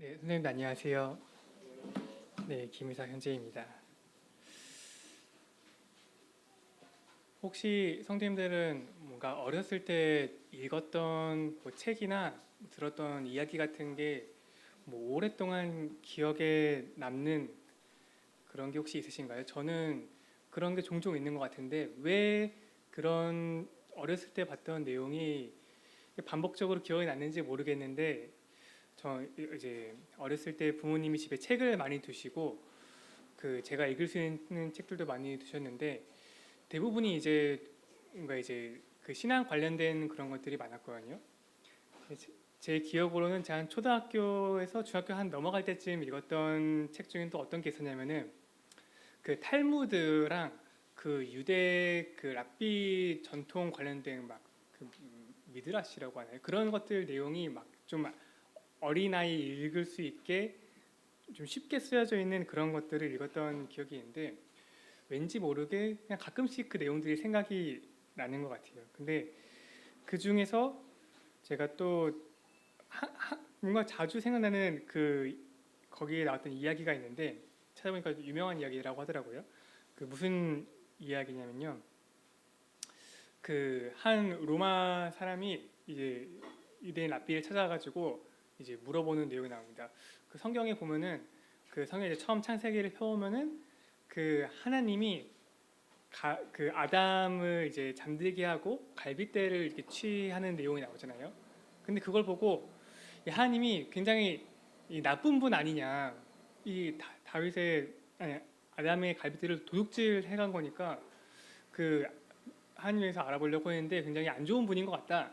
네, 선생님 안녕하세요. 네, 김의사 현재입니다. 혹시 성도님들은 뭔가 어렸을 때 읽었던 뭐 책이나 들었던 이야기 같은 게 뭐 오랫동안 기억에 남는 그런 게 혹시 있으신가요? 저는 그런 게 종종 있는 것 같은데 왜 그런 어렸을 때 봤던 내용이 반복적으로 기억에 남는지 모르겠는데 저 이제 어렸을 때 부모님이 집에 책을 많이 두시고 그 제가 읽을 수 있는 책들도 많이 두셨는데 대부분이 이제 뭔가 이제 그 신앙 관련된 그런 것들이 많았거든요. 제 기억으로는 제가 한 초등학교에서 중학교 한 넘어갈 때쯤 읽었던 책 중에 또 어떤 게 있었냐면은 그 탈무드랑 그 유대 그 랍비 전통 관련된 막그 미드라시라고 하나요? 그런 것들 내용이 막 좀 어린아이 읽을 수 있게 좀 쉽게 쓰여져 있는 그런 것들을 읽었던 기억이 있는데 왠지 모르게 그냥 가끔씩 그 내용들이 생각이 나는 것 같아요. 근데 그 중에서 제가 또 뭔가 자주 생각나는 그 거기에 나왔던 이야기가 있는데 찾아보니까 유명한 이야기라고 하더라고요. 그 무슨 이야기냐면요. 그 한 로마 사람이 이제 유대인 랍비를 찾아가지고 이제 물어보는 내용이 나옵니다. 그 성경에 보면은 그 성경에 이제 처음 창세기를 펴보면은 그 하나님이 그 아담을 이제 잠들게 하고 갈빗대를 이렇게 취하는 내용이 나오잖아요. 근데 그걸 보고 이 하나님이 굉장히 이 나쁜 분 아니냐, 이 다윗의 아니 아담의 갈빗대를 도둑질 해간 거니까 그 하나님에서 알아보려고 했는데 굉장히 안 좋은 분인 것 같다.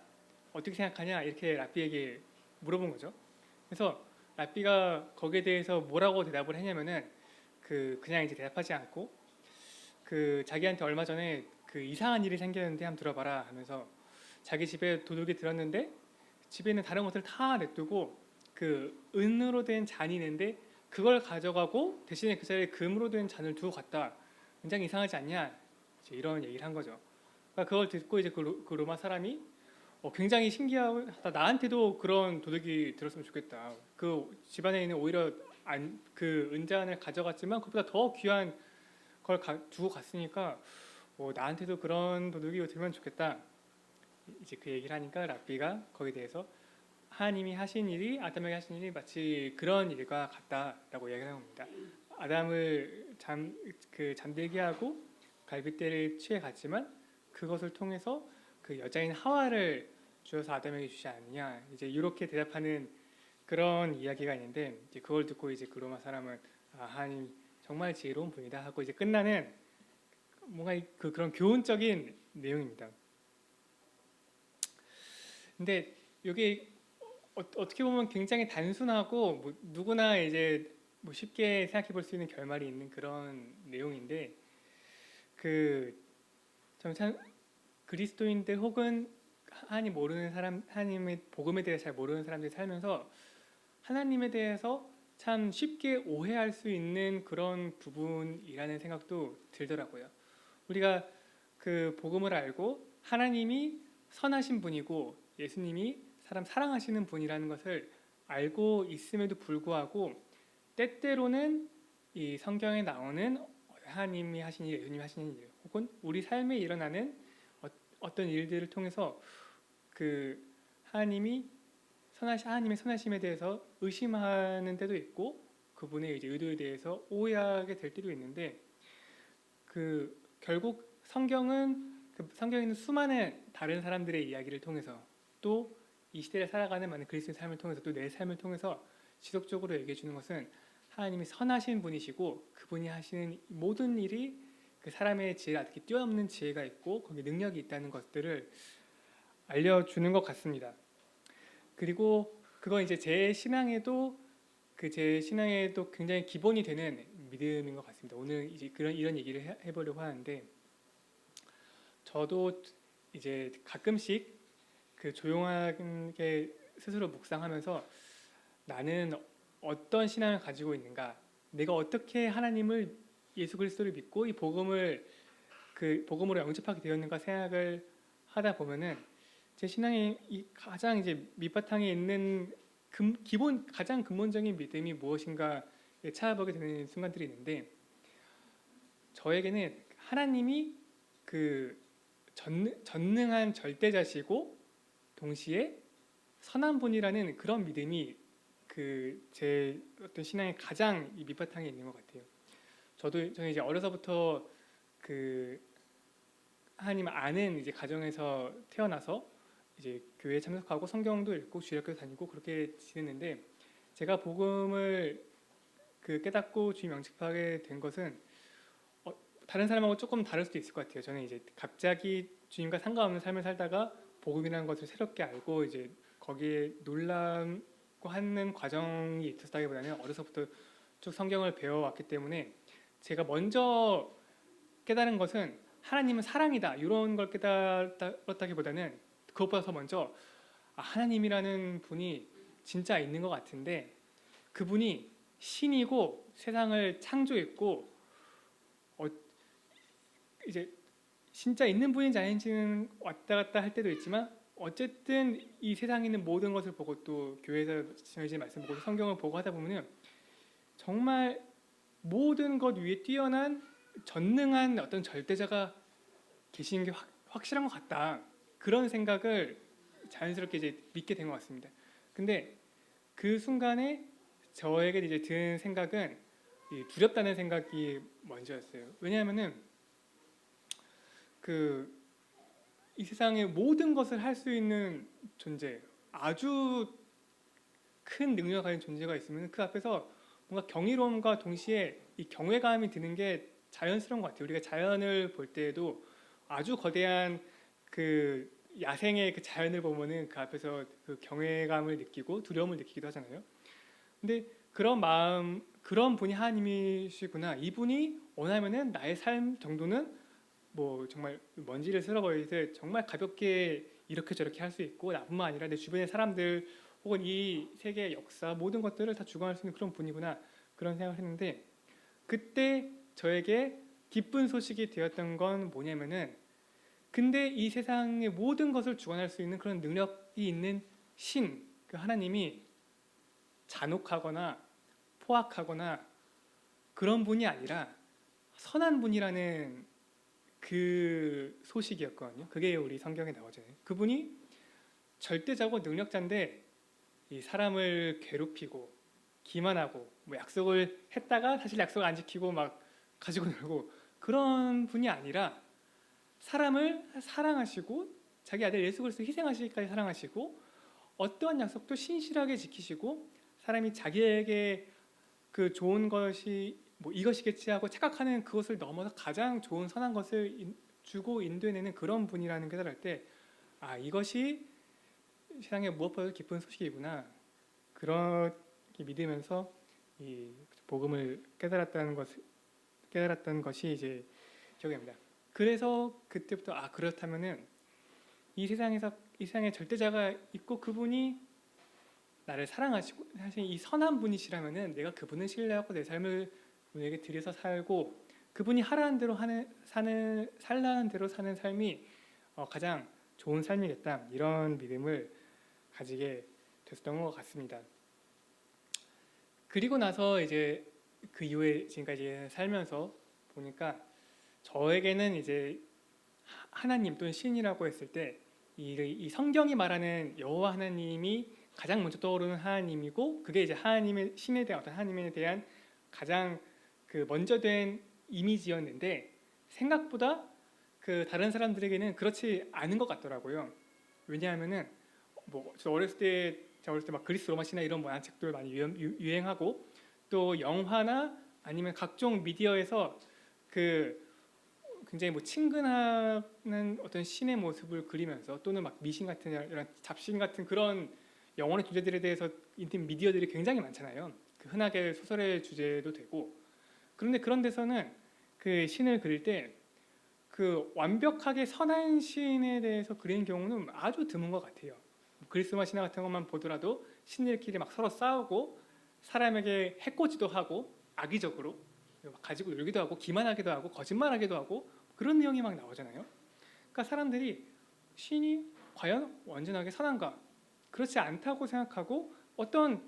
어떻게 생각하냐 이렇게 랍비에게 물어본 거죠. 그래서 랍비가 거기에 대해서 뭐라고 대답을 했냐면은 그냥 이제 대답하지 않고 그 자기한테 얼마 전에 그 이상한 일이 생겼는데 한번 들어봐라 하면서 자기 집에 도둑이 들었는데 집에 있는 다른 것을 다 냅두고 그 은으로 된 잔이 있는데 그걸 가져가고 대신에 그 자리에 금으로 된 잔을 두고 갔다. 굉장히 이상하지 않냐? 이제 이런 얘기를 한 거죠. 그러니까 그걸 듣고 이제 그 로마 사람이 굉장히 신기하다. 나한테도 그런 도둑이 들었으면 좋겠다. 그 집안에 있는 오히려 그 은잔을 가져갔지만 그보다 더 귀한 걸 두고 갔으니까 나한테도 그런 도둑이 들면 좋겠다. 이제 그 얘기를 하니까 랍비가 거기에 대해서 하나님이 하신 일이 아담에게 하신 일이 마치 그런 일과 같다라고 이야기를 합니다. 아담을 잠들게 하고 갈빗대를 취해 갔지만 그것을 통해서 그 여자인 하와를 주어서 아담에게 주지 않느냐 이제 이렇게 대답하는 그런 이야기가 있는데 이제 그걸 듣고 이제 그 로마 사람은 하나님 정말 지혜로운 분이다 하고 이제 끝나는 뭔가 그런 교훈적인 내용입니다. 근데 이게 어떻게 보면 굉장히 단순하고 뭐 누구나 이제 뭐 쉽게 생각해 볼 수 있는 결말이 있는 그런 내용인데 참 그리스도인들 혹은 하나님 모르는 사람, 하나님의 복음에 대해 잘 모르는 사람들이 살면서 하나님에 대해서 참 쉽게 오해할 수 있는 그런 부분이라는 생각도 들더라고요. 우리가 그 복음을 알고 하나님이 선하신 분이고 예수님이 사람 사랑하시는 분이라는 것을 알고 있음에도 불구하고 때때로는 이 성경에 나오는 하나님이 하신 일, 예수님이 하시는 일, 혹은 우리 삶에 일어나는 어떤 일들을 통해서 그 하나님의 선하심에 대해서 의심하는 때도 있고 그분의 이제 의도에 대해서 오해하게 될 때도 있는데 결국 성경은 성경에 있는 수많은 다른 사람들의 이야기를 통해서 또 이 시대를 살아가는 많은 그리스도의 삶을 통해서 또 내 삶을 통해서 지속적으로 얘기해 주는 것은 하나님이 선하신 분이시고 그분이 하시는 모든 일이 그 사람의 지혜를 아득히 뛰어넘는 지혜가 있고 거기에 능력이 있다는 것들을 알려주는 것 같습니다. 그리고 그건 이제 제 신앙에도 굉장히 기본이 되는 믿음인 것 같습니다. 오늘 이제 이런 얘기를 해보려고 하는데 저도 이제 가끔씩 그 조용하게 스스로 묵상하면서 나는 어떤 신앙을 가지고 있는가, 내가 어떻게 하나님을 예수 그리스도를 믿고 이 복음으로 영접하게 되었는가 생각을 하다 보면은 제 신앙의 가장 이제 밑바탕에 있는 가장 근본적인 믿음이 무엇인가 찾아보게 되는 순간들이 있는데 저에게는 하나님이 그 전능한 절대자시고 동시에 선한 분이라는 그런 믿음이 그 제 어떤 신앙의 가장 이 밑바탕에 있는 것 같아요. 저는 이제 어려서부터 그 하나님 아는 이제 가정에서 태어나서 이제 교회에 참석하고 성경도 읽고 주일학교 다니고 그렇게 지냈는데 제가 복음을 그 깨닫고 주님 영접하게 된 것은 다른 사람하고 조금 다를 수도 있을 것 같아요. 저는 이제 갑자기 주님과 상관없는 삶을 살다가 복음이라는 것을 새롭게 알고 이제 거기에 놀라고 하는 과정이 있었다기보다는 어려서부터 쭉 성경을 배워왔기 때문에 제가 먼저 깨달은 것은 하나님은 사랑이다 이런 걸 깨달았다기보다는 그것보다 더 먼저 하나님이라는 분이 진짜 있는 것 같은데 그분이 신이고 세상을 창조했고 이제 진짜 있는 분인지 아닌지는 왔다 갔다 할 때도 있지만 어쨌든 이 세상에 있는 모든 것을 보고 또 교회에서 전해진 말씀 보고 성경을 보고 하다 보면은 정말 모든 것 위에 뛰어난 전능한 어떤 절대자가 계시는 게 확실한 것 같다. 그런 생각을 자연스럽게 이제 믿게 된 것 같습니다. 근데 그 순간에 저에게 이제 든 생각은 두렵다는 생각이 먼저였어요. 왜냐하면은 이 세상의 모든 것을 할 수 있는 존재, 아주 큰 능력을 가진 존재가 있으면 그 앞에서 뭔가 경이로움과 동시에 이 경외감이 드는 게 자연스러운 것 같아요. 우리가 자연을 볼 때에도 아주 거대한 그 야생의 그 자연을 보면은 그 앞에서 그 경외감을 느끼고 두려움을 느끼기도 하잖아요. 근데 그런 마음, 그런 분이 하나님이시구나. 이분이 원하면은 나의 삶 정도는 뭐 정말 먼지를 쓸어버리듯 정말 가볍게 이렇게 저렇게 할 수 있고 나뿐만 아니라 내 주변의 사람들 혹은 이 세계의 역사 모든 것들을 다 주관할 수 있는 그런 분이구나 그런 생각을 했는데 그때 저에게 기쁜 소식이 되었던 건 뭐냐면은 근데 이 세상의 모든 것을 주관할 수 있는 그런 능력이 있는 신, 그 하나님이 잔혹하거나 포악하거나 그런 분이 아니라 선한 분이라는 그 소식이었거든요. 그게 우리 성경에 나오잖아요. 그분이 절대자고 능력자인데 이 사람을 괴롭히고 기만하고 뭐 약속을 했다가 사실 약속을 안 지키고 막 가지고 놀고 그런 분이 아니라 사람을 사랑하시고 자기 아들 예수 그리스도 희생하시기까지 사랑하시고 어떠한 약속도 신실하게 지키시고 사람이 자기에게 그 좋은 것이 뭐 이것이겠지 하고 착각하는 그것을 넘어서 가장 좋은 선한 것을 주고 인도해내는 그런 분이라는 깨달을 때 이것이 세상에 무엇보다도 기쁜 소식이구나 그렇게 믿으면서 이 복음을 깨달았던 것이 이제 기억이 납니다. 그래서 그때부터 그렇다면은 이 세상에 절대자가 있고 그분이 나를 사랑하시고 사실 이 선한 분이시라면은 내가 그분을 신뢰하고 내 삶을 그분에게 드려서 살고 그분이 하라는 대로 살라는 대로 사는 삶이 가장 좋은 삶이겠다 이런 믿음을 가지게 됐던 것 같습니다. 그리고 나서 이제 그 이후에 지금까지 살면서 보니까 저에게는 이제 하나님 또는 신이라고 했을 때 이 성경이 말하는 여호와 하나님이 가장 먼저 떠오르는 하나님이고 그게 이제 하나님의 신에 대한 어떤 하나님에 대한 가장 그 먼저 된 이미지였는데 생각보다 그 다른 사람들에게는 그렇지 않은 것 같더라고요. 왜냐하면은 저 어렸을 때 막 그리스 로마 신화 이런 만화책들 많이 유행하고 또 영화나 아니면 각종 미디어에서 그 굉장히 친근한 어떤 신의 모습을 그리면서 또는 막 미신 같은 이런 잡신 같은 그런 영혼의 주제들에 대해서 인터넷 미디어들이 굉장히 많잖아요. 그 흔하게 소설의 주제도 되고 그런데 그런 데서는 그 신을 그릴 때 그 완벽하게 선한 신에 대해서 그리는 경우는 아주 드문 것 같아요. 그리스마 신화 같은 것만 보더라도 신들끼리 막 서로 싸우고 사람에게 해코지도 하고 악의적으로 가지고 놀기도 하고 기만하기도 하고 거짓말하기도 하고 그런 내용이 막 나오잖아요. 그러니까 사람들이 신이 과연 완전하게 선한가? 그렇지 않다고 생각하고 어떤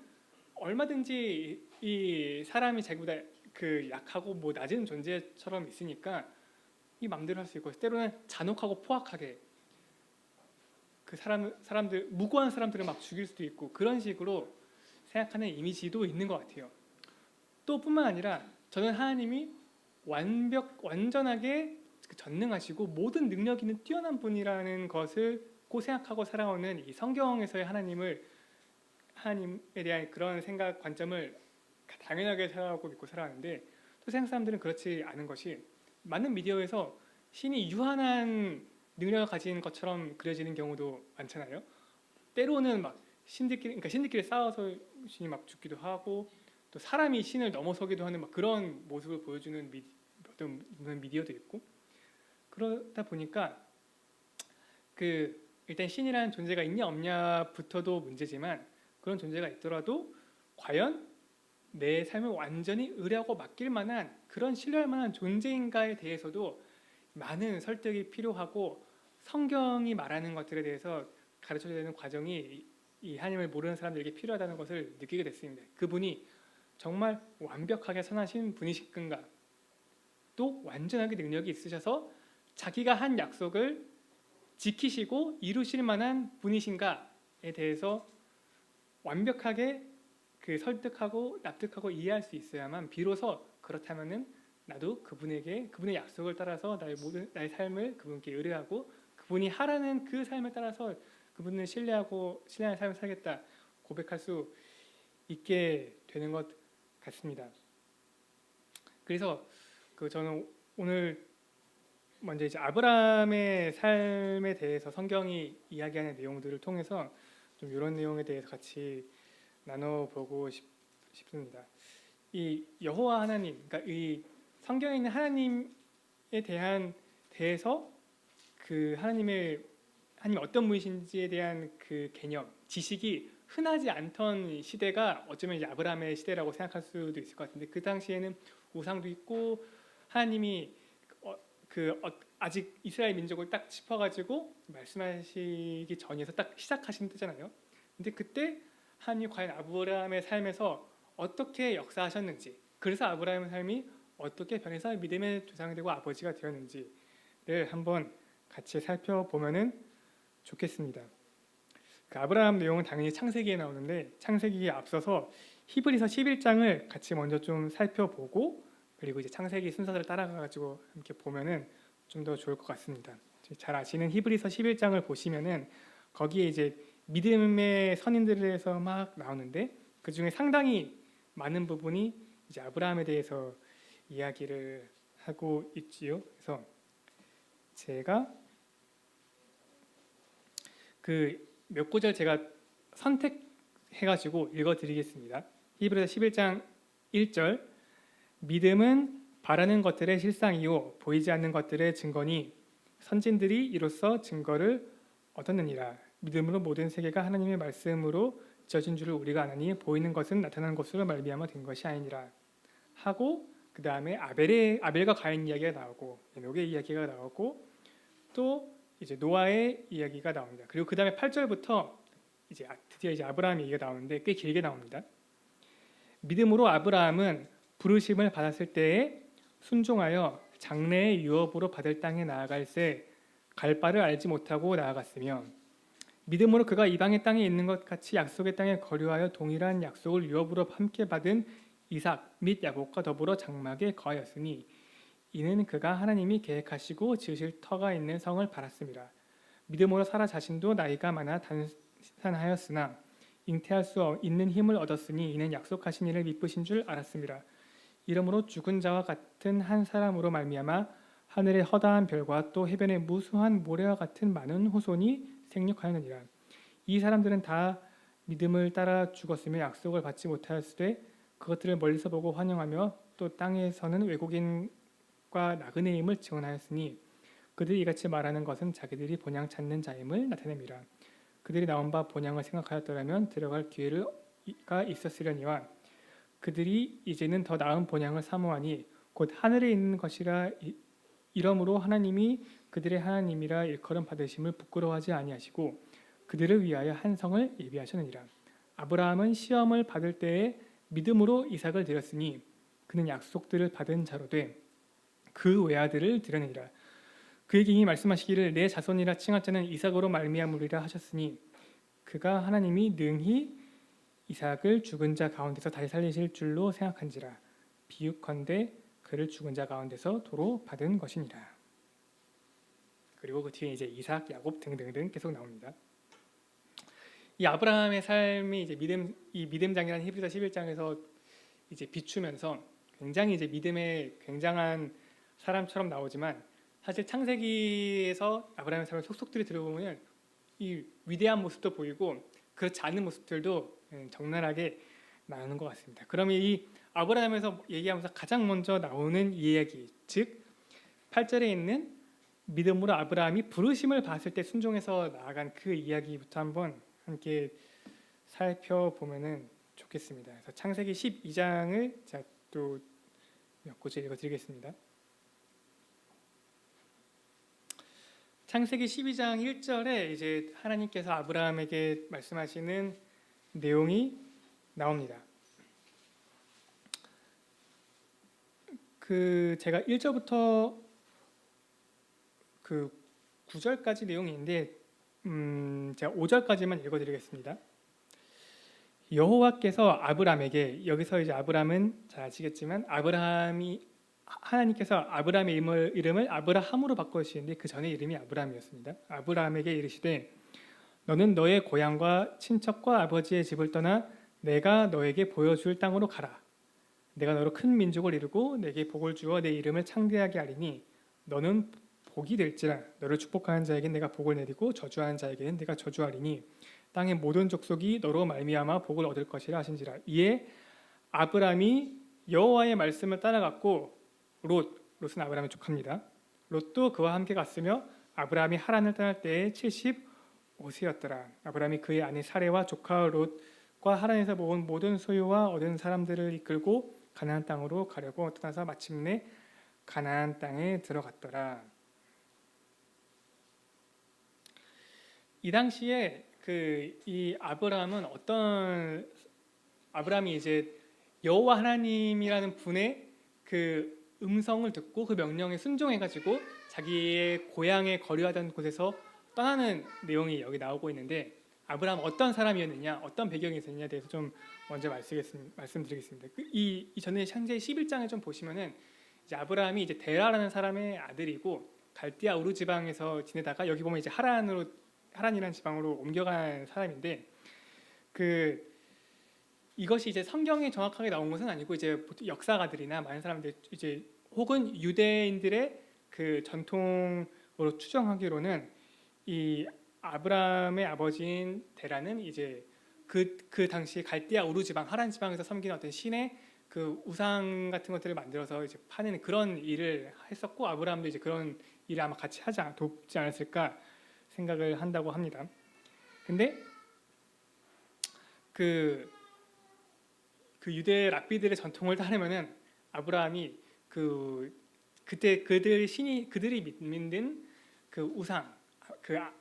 얼마든지 이 사람이 자기보다 그 약하고 뭐 낮은 존재처럼 있으니까 이 맘대로 할 수 있고, 때로는 잔혹하고 포악하게 그 사람들 무고한 사람들을 막 죽일 수도 있고, 그런 식으로 생각하는 이미지도 있는 것 같아요. 또 뿐만 아니라 저는 하나님이 완전하게 전능하시고 모든 능력 있는 뛰어난 분이라는 것을 꼭 생각하고 살아오는 이 성경에서의 하나님에 대한 그런 생각 관점을 당연하게 생각하고 믿고 살아가는데, 또 세상 사람들은 그렇지 않은 것이, 많은 미디어에서 신이 유한한 능력을 가진 것처럼 그려지는 경우도 많잖아요. 때로는 막 신들끼리 싸워서 신이 막 죽기도 하고, 또 사람이 신을 넘어서기도 하는 막 그런 모습을 보여주는 어떤 미디어도 있고, 그러다 보니까 일단 신이라는 존재가 있냐 없냐부터도 문제지만, 그런 존재가 있더라도 과연 내 삶을 완전히 의뢰하고 맡길 만한, 그런 신뢰할 만한 존재인가에 대해서도 많은 설득이 필요하고, 성경이 말하는 것들에 대해서 가르쳐야 되는 과정이 이 하나님을 모르는 사람들에게 필요하다는 것을 느끼게 됐습니다. 그분이 정말 완벽하게 선하신 분이신가, 또 완전하게 능력이 있으셔서 자기가 한 약속을 지키시고 이루실 만한 분이신가에 대해서 완벽하게 설득하고 납득하고 이해할 수 있어야만 비로소 그렇다면은 나도 그분의 약속을 따라서 나의 삶을 그분께 의뢰하고, 그분이 하라는 그 삶에 따라서 그분을 신뢰하는 삶을 살겠다 고백할 수 있게 되는 것 같습니다. 그래서 저는 오늘 먼저 이제 아브라함의 삶에 대해서 성경이 이야기하는 내용들을 통해서 좀 이런 내용에 대해서 같이 나눠보고 싶습니다. 이 여호와 하나님, 그러니까 이 성경에 있는 하나님에 대해서 하나님 어떤 분이신지에 대한 그 개념, 지식이 흔하지 않던 시대가 어쩌면 이제 아브라함의 시대라고 생각할 수도 있을 것 같은데, 그 당시에는 우상도 있고 하나님이 아직 이스라엘 민족을 딱 짚어가지고 말씀하시기 전에서 딱 시작하신 때잖아요. 근데 그때 하나님이 과연 아브라함의 삶에서 어떻게 역사하셨는지, 그래서 아브라함의 삶이 어떻게 변해서 믿음의 조상이 되고 아버지가 되었는지를 한번 같이 살펴보면은 좋겠습니다. 아브라함 내용은 당연히 창세기에 나오는데, 창세기에 앞서서 히브리서 11장을 같이 먼저 좀 살펴보고, 그리고 이제 창세기 순서대로 따라가가지고 함께 보면은 좀 더 좋을 것 같습니다. 잘 아시는 히브리서 11장을 보시면은 거기에 이제 믿음의 선인들에서 막 나오는데, 그 중에 상당히 많은 부분이 이제 아브라함에 대해서 이야기를 하고 있지요. 그래서 제가 몇 구절 제가 선택해가지고 읽어드리겠습니다. 히브리서 11장 1절, 믿음은 바라는 것들의 실상이요 보이지 않는 것들의 증거니 선진들이 이로써 증거를 얻었느니라. 믿음으로 모든 세계가 하나님의 말씀으로 지어진 줄을 우리가 아나니 보이는 것은 나타나는 것으로 말미암아 된 것이 아니니라 하고, 그 다음에 아벨과 가인 이야기가 나오고, 에녹의 이야기가 나오고, 또 이제 노아의 이야기가 나옵니다. 그리고 그 다음에 8절부터 드디어 이제 아브라함 얘기가 나오는데 꽤 길게 나옵니다. 믿음으로 아브라함은 부르심을 받았을 때에 순종하여 장래의 유업으로 받을 땅에 나아갈새 갈 바를 알지 못하고 나아갔으며, 믿음으로 그가 이방의 땅에 있는 것 같이 약속의 땅에 거류하여 동일한 약속을 유업으로 함께 받은 이삭 및 야곱과 더불어 장막에 거하였으니 이는 그가 하나님이 계획하시고 지으실 터가 있는 성을 바랐습니다. 믿음으로 사라 자신도 나이가 많아 단산하였으나 잉태할 수 있는 힘을 얻었으니 이는 약속하신 이를 미쁘신 줄 알았습니다. 이러므로 죽은 자와 같은 한 사람으로 말미암아 하늘의 허다한 별과 또 해변의 무수한 모래와 같은 많은 후손이 생육하였느니라. 이 사람들은 다 믿음을 따라 죽었으며 약속을 받지 못하였으되 그것들을 멀리서 보고 환영하며 또 땅에서는 외국인과 나그네임을 증언하였으니 그들이 이같이 말하는 것은 자기들이 본향 찾는 자임을 나타냅니다. 그들이 나온 바 본향을 생각하였더라면 들어갈 기회가 있었으려니와 그들이 이제는 더 나은 본향을 사모하니 곧 하늘에 있는 것이라. 이러므로 하나님이 그들의 하나님이라 일컬음 받으심을 부끄러워하지 아니하시고 그들을 위하여 한 성을 예비하셨느니라. 아브라함은 시험을 받을 때에 믿음으로 이삭을 드렸으니 그는 약속들을 받은 자로 돼 그 외아들을 드려내리라. 그에게 이미 말씀하시기를 내 자손이라 칭할 자는 이삭으로 말미암으리라 하셨으니 그가 하나님이 능히 이삭을 죽은 자 가운데서 다시 살리실 줄로 생각한지라. 비유컨대 그를 죽은 자 가운데서 도로 받은 것이니라. 그리고 그 뒤에 이제 이삭, 야곱 등등등 계속 나옵니다. 이 아브라함의 삶이 이제 믿음장이라는 히브리서 11장에서 이제 비추면서 굉장히 이제 믿음의 굉장한 사람처럼 나오지만 사실 창세기에서 아브라함의 삶을 속속들이 들어보면 이 위대한 모습도 보이고 그렇지 않은 모습들도 적나라하게 나오는 것 같습니다. 그러면 이 아브라함에서 얘기하면서 가장 먼저 나오는 이야기, 즉 8절에 있는 믿음으로 아브라함이 부르심을 받았을 때 순종해서 나아간 그 이야기부터 한번 함께 살펴보면 좋겠습니다. 그래서 창세기 12장을 제가 또 몇 구절 읽어드리겠습니다. 창세기 12장 1절에 이제 하나님께서 아브라함에게 말씀하시는 내용이 나옵니다. 제가 1절부터 9절까지 내용이 있는데 제가 5절까지만 읽어드리겠습니다. 여호와께서 아브라함에게, 여기서 이제 아브라함은 잘 아시겠지만 하나님께서 아브라함의 이름을 아브라함으로 바꾸시는데 그 전에 이름이 아브라함이었습니다. 아브라함에게 이르시되 너는 너의 고향과 친척과 아버지의 집을 떠나 내가 너에게 보여줄 땅으로 가라. 내가 너로 큰 민족을 이루고 내게 복을 주어 내 이름을 창대하게 하리니 너는 복이 될지라. 너를 축복하는 자에게는 내가 복을 내리고 저주하는 자에게는 내가 저주하리니 땅의 모든 족속이 너로 말미암아 복을 얻을 것이라 하신지라. 이에 아브라함이 여호와의 말씀을 따라갔고 롯은 아브라함의 조카입니다. 롯도 그와 함께 갔으며 아브라함이 하란을 떠날 때에 75세였더라. 아브라함이 그의 아내 사레와 조카 롯과 하란에서 모은 모든 소유와 얻은 사람들을 이끌고 가나안 땅으로 가려고 떠나서 마침내 가나안 땅에 들어갔더라. 이 당시에 이 아브라함이 이제 여호와 하나님이라는 분의 그 음성을 듣고 그 명령에 순종해가지고 자기의 고향에 거류하던 곳에서 떠나는 내용이 여기 나오고 있는데 아브라함 어떤 사람이었느냐, 어떤 배경이 있었느냐에 대해서 좀 먼저 말씀드리겠습니다. 이 전에 창세기 11장에 좀 보시면은 이제 아브라함이 이제 데라라는 사람의 아들이고 갈대아 우르 지방에서 지내다가 여기 보면 이제 하란이라는 지방으로 옮겨간 사람인데 이것이 이제 성경에 정확하게 나온 것은 아니고 이제 보통 역사가들이나 많은 사람들 이제 혹은 유대인들의 그 전통으로 추정하기로는 이 아브라함의 아버지인 데라는 이제 그 당시 갈대아 우르 지방 하란 지방에서 섬기는 어떤 신의 그 우상 같은 것들을 만들어서 이제 파는 그런 일을 했었고 아브라함도 이제 그런 일을 아마 같이 돕지 않았을까 생각을 한다고 합니다. 근데 그 유대 랍비들의 전통을 따르면은 아브라함이 그때 그들이 믿는 그 우상 갈대아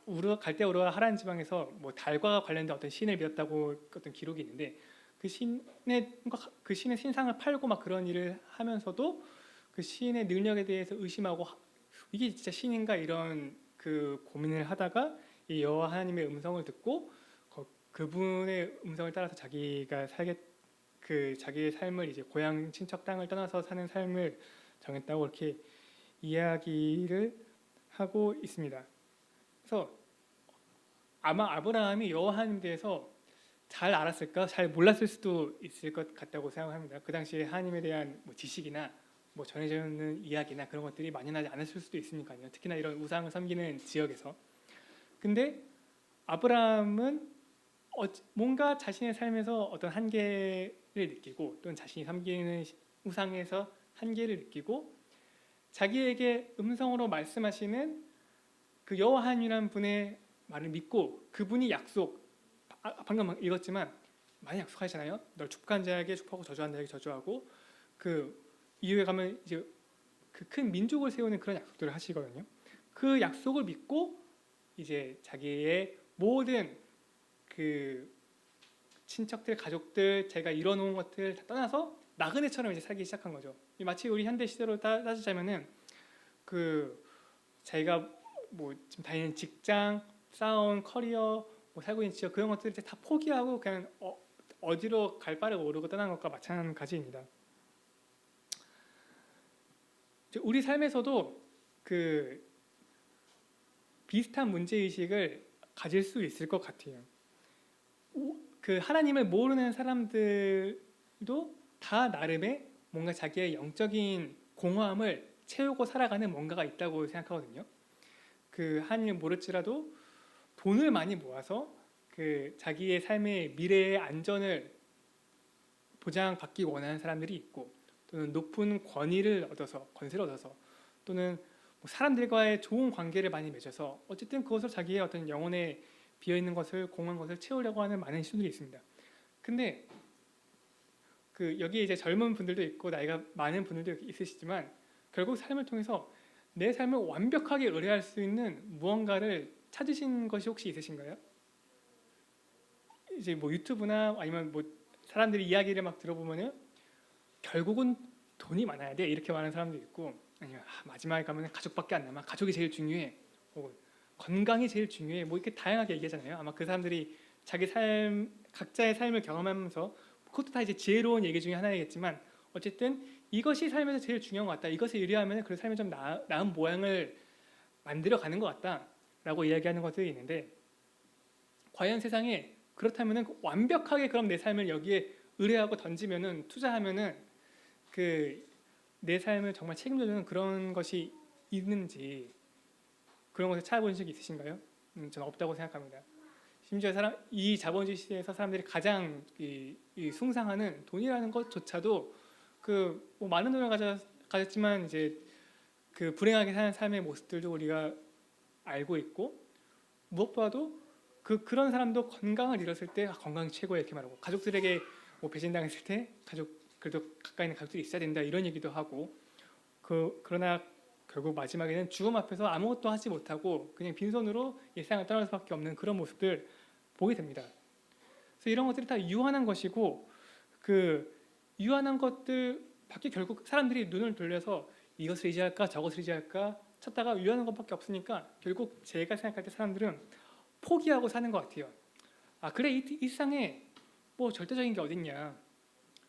우르와 하란 지방에서 뭐 달과 관련된 어떤 신을 믿었다고 어떤 기록이 있는데 그 신의 신상을 팔고 막 그런 일을 하면서도 그 신의 능력에 대해서 의심하고 이게 진짜 신인가 이런 그 고민을 하다가 이 여호와 하나님의 음성을 듣고 그분의 음성을 따라서 자기가 자기의 삶을 이제 고향 친척 땅을 떠나서 사는 삶을 정했다고 이렇게 이야기를 하고 있습니다. 그래서 아마 아브라함이 여호와 하나님에 대해서 잘 알았을까, 잘 몰랐을 수도 있을 것 같다고 생각합니다. 그 당시에 하나님에 대한 뭐 지식이나 뭐 전해져 있는 이야기나 그런 것들이 만연하지 않았을 수도 있으니까요. 특히나 이런 우상을 섬기는 지역에서. 근데 아브라함은 뭔가 자신의 삶에서 어떤 한계를 느끼고 또는 자신이 섬기는 우상에서 한계를 느끼고 자기에게 음성으로 말씀하시는 그 여호와 하나님이라는 분의 말을 믿고 그분이 방금 읽었지만 많이 약속하시잖아요. 널 축복한 자에게 축복하고 저주한 자에게 저주하고 그 이후에 가면 이제 그 큰 민족을 세우는 그런 약속들을 하시거든요. 그 약속을 믿고 이제 자기의 모든 그 친척들, 가족들, 자기가 이뤄놓은 것들 다 떠나서 나그네처럼 이제 살기 시작한 거죠. 마치 우리 현대 시대로 따지자면은 그 자기가 뭐 지금 다니는 직장, 쌓아온 커리어, 뭐 살고 있는 지역 그런 것들을 다 포기하고 그냥 어디로 갈 바를 모르고 떠난 것과 마찬가지입니다. 우리 삶에서도 그 비슷한 문제 의식을 가질 수 있을 것 같아요. 그 하나님을 모르는 사람들도 다 나름의 뭔가 자기의 영적인 공허함을 채우고 살아가는 뭔가가 있다고 생각하거든요. 그 하나님을 모를지라도 돈을 많이 모아서 그 자기의 삶의 미래의 안전을 보장받기 원하는 사람들이 있고, 또는 높은 권위를 얻어서, 권세를 얻어서, 또는 뭐 사람들과의 좋은 관계를 많이 맺어서 어쨌든 그것을 자기의 어떤 영혼에 비어있는 것을, 공허한 것을 채우려고 하는 많은 신들이 있습니다. 근데 그 여기에 이제 젊은 분들도 있고 나이가 많은 분들도 있으시지만 결국 삶을 통해서 내 삶을 완벽하게 의뢰할 수 있는 무언가를 찾으신 것이 혹시 있으신가요? 이제 뭐 유튜브나 아니면 뭐 사람들이 이야기를 막 들어보면은 결국은 돈이 많아야 돼 이렇게 말하는 사람도 있고, 아니면 마지막에 가면 가족밖에 안 남아, 가족이 제일 중요해, 혹은 건강이 제일 중요해, 뭐 이렇게 다양하게 얘기하잖아요. 아마 그 사람들이 자기 삶 각자의 삶을 경험하면서 그것도 다 이제 지혜로운 얘기 중에 하나이겠지만 어쨌든 이것이 삶에서 제일 중요한 것 같다, 이것을 의뢰하면 그 삶이 좀 나은 모양을 만들어가는 것 같다라고 이야기하는 것들이 있는데, 과연 세상에 그렇다면은 완벽하게 그럼 내 삶을 여기에 의뢰하고 던지면은, 투자하면은 그 내 삶을 정말 책임져주는 그런 것이 있는지, 그런 것을 찾아본 적이 있으신가요? 저는 없다고 생각합니다. 심지어 이 자본주의 시대에서 사람들이 가장 이 숭상하는 돈이라는 것조차도 그뭐 많은 돈을 가졌지만 이제 그 불행하게 사는 삶의 모습들도 우리가 알고 있고, 무엇보다도 그런 사람도 건강을 잃었을 때 건강이 최고야 이렇게 말하고, 가족들에게 뭐 배신당했을 때 그래도 가까이 있는 가족들이 있어야 된다 이런 얘기도 하고, 그러나 결국 마지막에는 죽음 앞에서 아무것도 하지 못하고 그냥 빈손으로 일상을 떠날 수밖에 없는 그런 모습들 보게 됩니다. 그래서 이런 것들이 다 유한한 것이고, 그 유한한 것들 밖에 결국 사람들이 눈을 돌려서 이것을 의지할까 저것을 의지할까 찾다가 유한한 것밖에 없으니까 결국 제가 생각할 때 사람들은 포기하고 사는 것 같아요. 그래, 이 세상에 뭐 절대적인 게 어딨냐,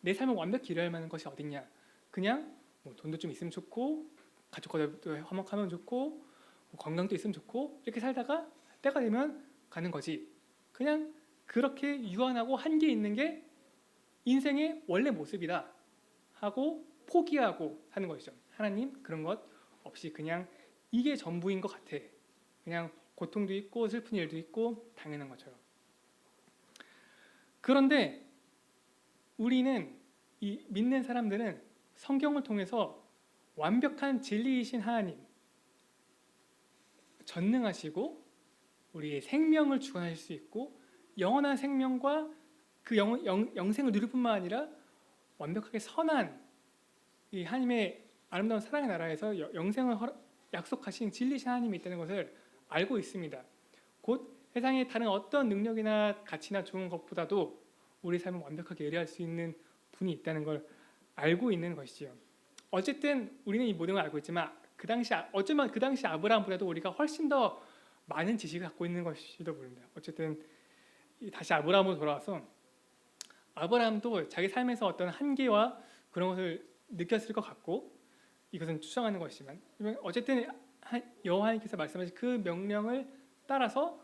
내 삶을 완벽히 이뤄야 하는 것이 어딨냐, 그냥 뭐 돈도 좀 있으면 좋고 가족과도 화목하면 좋고 뭐 건강도 있으면 좋고 이렇게 살다가 때가 되면 가는 거지, 그냥 그렇게 유한하고 한계 있는 게 인생의 원래 모습이다 하고 포기하고 사는 것이죠. 하나님 그런 것 없이 그냥 이게 전부인 것 같아, 그냥 고통도 있고 슬픈 일도 있고 당연한 것처럼. 그런데 우리는, 이 믿는 사람들은 성경을 통해서 완벽한 진리이신 하나님, 전능하시고 우리의 생명을 주관하실 수 있고 영원한 생명과 그 영생을 누릴 뿐만 아니라 완벽하게 선한 이 하나님의 아름다운 사랑의 나라에서 영생을 약속하신 진리신 하나님이 있다는 것을 알고 있습니다. 곧 세상의 다른 어떤 능력이나 가치나 좋은 것보다도 우리 삶을 완벽하게 의뢰할 수 있는 분이 있다는 걸 알고 있는 것이지요. 어쨌든 우리는 이 모든 걸 알고 있지만 어쩌면 그 당시 아브라함보다도 우리가 훨씬 더 많은 지식을 갖고 있는 것일지도 모릅니다. 어쨌든 다시 아브라함으로 돌아와서 아브라함도 자기 삶에서 어떤 한계와 그런 것을 느꼈을 것 같고, 이것은 추정하는 것이지만 어쨌든 여호와님께서 말씀하신 그 명령을 따라서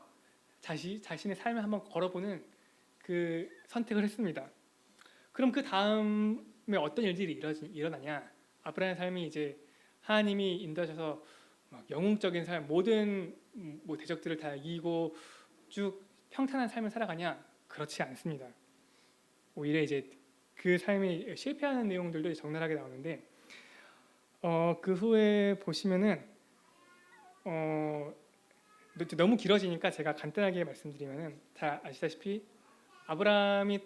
자신의 삶을 한번 걸어보는 그 선택을 했습니다. 그럼 그 다음에 어떤 일들이 일어나냐? 아브라함의 삶이 이제 하나님이 인도하셔서 영웅적인 삶, 모든 뭐 대적들을 다 이기고 쭉 평탄한 삶을 살아가냐? 그렇지 않습니다. 오히려 이제 그 삶이 실패하는 내용들도 적나라하게 나오는데, 그 후에 보시면은 너무 길어지니까 제가 간단하게 말씀드리면은, 다 아시다시피 아브라함이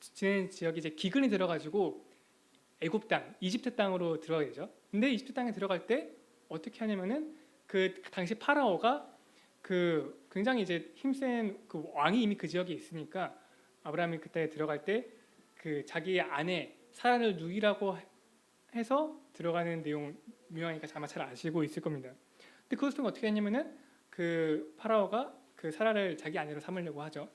지낸 지역이 이제 기근이 들어가지고 애굽 땅, 이집트 땅으로 들어가게 되죠. 근데 이집트 땅에 들어갈 때 어떻게 하냐면은 그 당시 파라오가 그 굉장히 이제 힘센 그 왕이 이미 그 지역에 있으니까 아브라함이 그때 들어갈 때 그 자기의 아내 사라를 누이라고 해서 들어가는 내용 유명하니까 아마 잘 아시고 있을 겁니다. 근데 그것을 어떻게 했냐면은 그 파라오가 그 사라를 자기 아내로 삼으려고 하죠.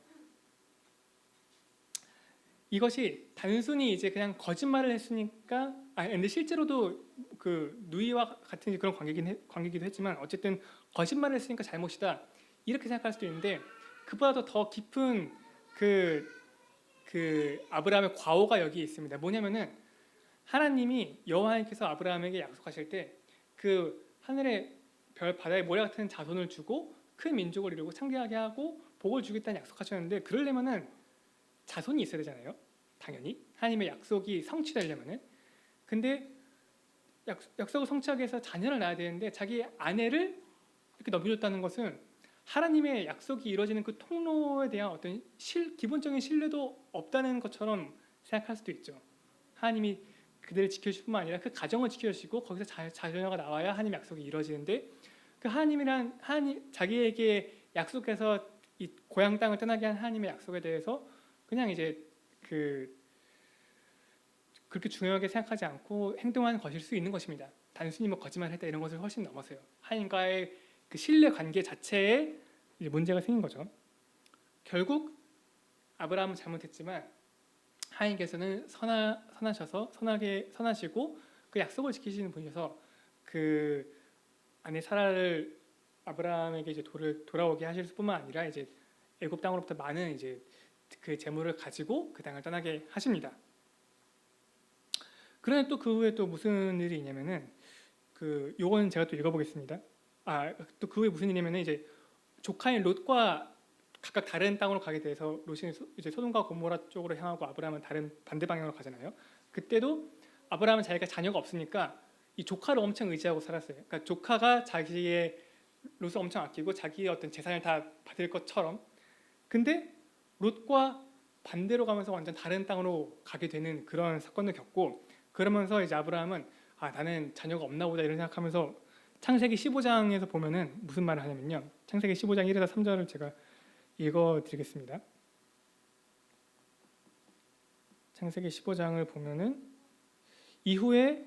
이것이 단순히 이제 그냥 거짓말을 했으니까 근데 실제로도 그 누이와 같은 그런 관계기도 했지만 어쨌든 거짓말을 했으니까 잘못이다 이렇게 생각할 수도 있는데 그보다도 더 깊은 그 아브라함의 과오가 여기 있습니다. 뭐냐면은 하나님이 여호와께서 아브라함에게 약속하실 때 그 하늘의 별 바다의 모래 같은 자손을 주고 큰 민족을 이루고 창대하게 하고 복을 주겠다는 약속하셨는데 그러려면은 자손이 있어야 되잖아요. 당연히 하나님의 약속이 성취되려면은. 근데 약속을 성취하기 위해서 자녀를 낳아야 되는데 자기 아내를 이렇게 넘겨줬다는 것은 하나님의 약속이 이루어지는 그 통로에 대한 어떤 기본적인 신뢰도 없다는 것처럼 생각할 수도 있죠. 하나님이 그들을 지켜주실 뿐만 아니라 그 가정을 지켜주시고 거기서 자녀가 나와야 하나님의 약속이 이루어지는데 그 하나님 자기에게 약속해서 이 고향 땅을 떠나게 한 하나님의 약속에 대해서 그냥 이제 그렇게 중요하게 생각하지 않고 행동한 것일 수 있는 것입니다. 단순히 뭐 거짓말했다 이런 것을 훨씬 넘어서요. 하나님과의 그 신뢰 관계 자체에 이제 문제가 생긴 거죠. 결국 아브라함은 잘못했지만 하나님께서는 선하시고 그 약속을 지키시는 분이셔서 그 아내 사라를 아브라함에게 이제 돌아오게 하실 뿐만 아니라 이제 애굽 땅으로부터 많은 이제 그 재물을 가지고 그 땅을 떠나게 하십니다. 그런데 또 그 후에 또 무슨 일이 있냐면은 요건 제가 또 읽어보겠습니다. 또 그 후에 무슨 일이냐면은 이제 조카인 롯과 각각 다른 땅으로 가게 돼서 롯이 이제 소돔과 고모라 쪽으로 향하고 아브라함은 다른 반대 방향으로 가잖아요. 그때도 아브라함은 자기가 자녀가 없으니까 이 조카를 엄청 의지하고 살았어요. 그러니까 조카가 자기의 롯을 엄청 아끼고 자기의 어떤 재산을 다 받을 것처럼. 근데 롯과 반대로 가면서 완전 다른 땅으로 가게 되는 그런 사건을 겪고 그러면서 이제 아브라함은 나는 자녀가 없나 보다 이런 생각하면서 창세기 15장에서 보면은 무슨 말을 하냐면요. 창세기 15장 1에서 3절을 제가 읽어드리겠습니다. 창세기 15장을 보면은 이후에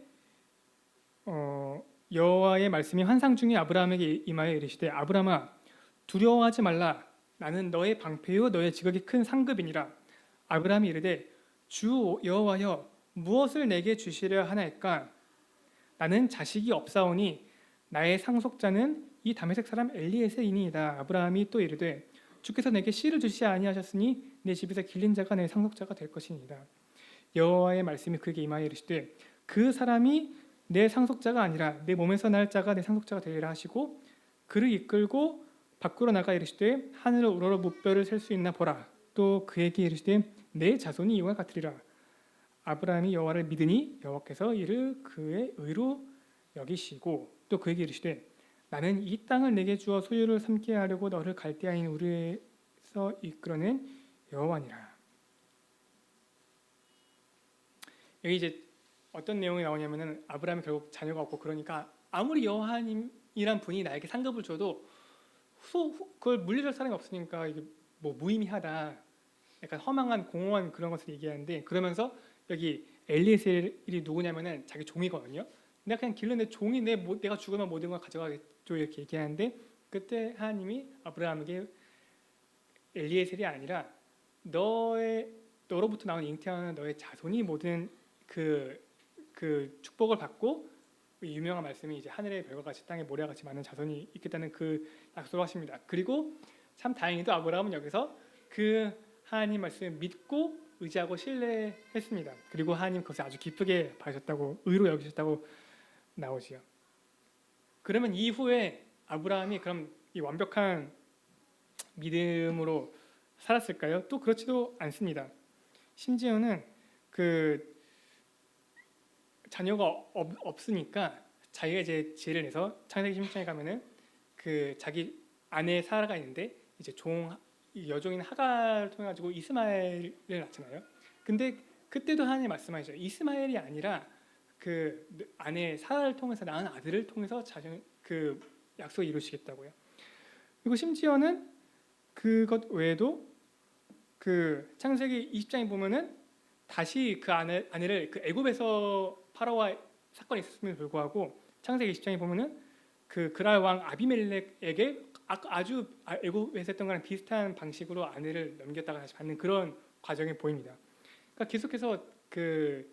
여호와의 말씀이 환상 중에 아브라함에게 임하여 이르시되 아브라함아 두려워하지 말라 나는 너의 방패요 너의 지극히 큰 상급이니라. 아브라함이 이르되 주 여호와여 무엇을 내게 주시려 하나이까 나는 자식이 없사오니 나의 상속자는 이 다메섹 사람 엘리에셀이니이다. 아브라함이 또 이르되 주께서 내게 씨를 주시지 아니하셨으니 내 집에서 길린 자가 내 상속자가 될 것이니이다. 여호와의 말씀이 그에게 임하여 이르시되 그 사람이 내 상속자가 아니라 내 몸에서 날 자가 내 상속자가 되리라 하시고 그를 이끌고 밖으로 나가 이르시되 하늘을 우러러 무뼈를 셀 수 있나 보라. 또 그에게 이르시되 내 자손이 이와 같으리라. 아브라함이 여호와를 믿으니 여호와께서 이를 그의 의로 여기시고 또 그에게 이르시되 나는 이 땅을 내게 주어 소유를 삼게 하려고 너를 갈대아인 우르에서 이끌어낸 여호와니라. 여기 이제 어떤 내용이 나오냐면은 아브라함이 결국 자녀가 없고 그러니까 아무리 여호와님이란 분이 나에게 상급을 줘도 그걸 물려줄 사람이 없으니까 이게 뭐 무의미하다. 약간 허망한 공허한 그런 것을 얘기하는데 그러면서 여기 엘리에셀이 누구냐면은 자기 종이거든요. 내가 그냥 길르는 종이 내가 죽으면 모든 걸 가져가겠죠 이렇게 얘기하는데 그때 하나님이 아브라함에게 엘리에셀이 아니라 너로부터 나온 잉태하는 너의 자손이 모든 그 축복을 받고 유명한 말씀이 이제 하늘의 별과 같이 땅의 모래와 같이 많은 자손이 있겠다는 그 약속을 하십니다. 그리고 참 다행히도 아브라함은 여기서 그 하나님 말씀을 믿고 의지하고 신뢰했습니다. 그리고 하나님 그것을 아주 기쁘게 봐주셨다고 의로 여기셨다고 나오지요. 그러면 이후에 아브라함이 그럼 이 완벽한 믿음으로 살았을까요? 또 그렇지도 않습니다. 심지어는 그 자녀가 없으니까 자기가 이제 지혜를 내서 창세기 16장에 가면은 그 자기 아내 사라가 있는데 이제 여종인 하갈을 통해 가지고 이스마엘을 낳잖아요. 근데 그때도 하나님 말씀하시죠. 이스마엘이 아니라 그 아내 사라를 통해서 낳은 아들을 통해서 그 약속을 이루시겠다고요. 그리고 심지어는 그것 외에도 그 창세기 20장에 보면은 다시 그 아내를 그 애굽에서 파라오와 사건이 있었음에도 불구하고 창세기 20장에 보면은 그 그랄 왕 아비멜렉에게 아주 애굽에서 했던 거랑 비슷한 방식으로 아내를 넘겼다가 다시 받는 그런 과정이 보입니다. 그러니까 계속해서 그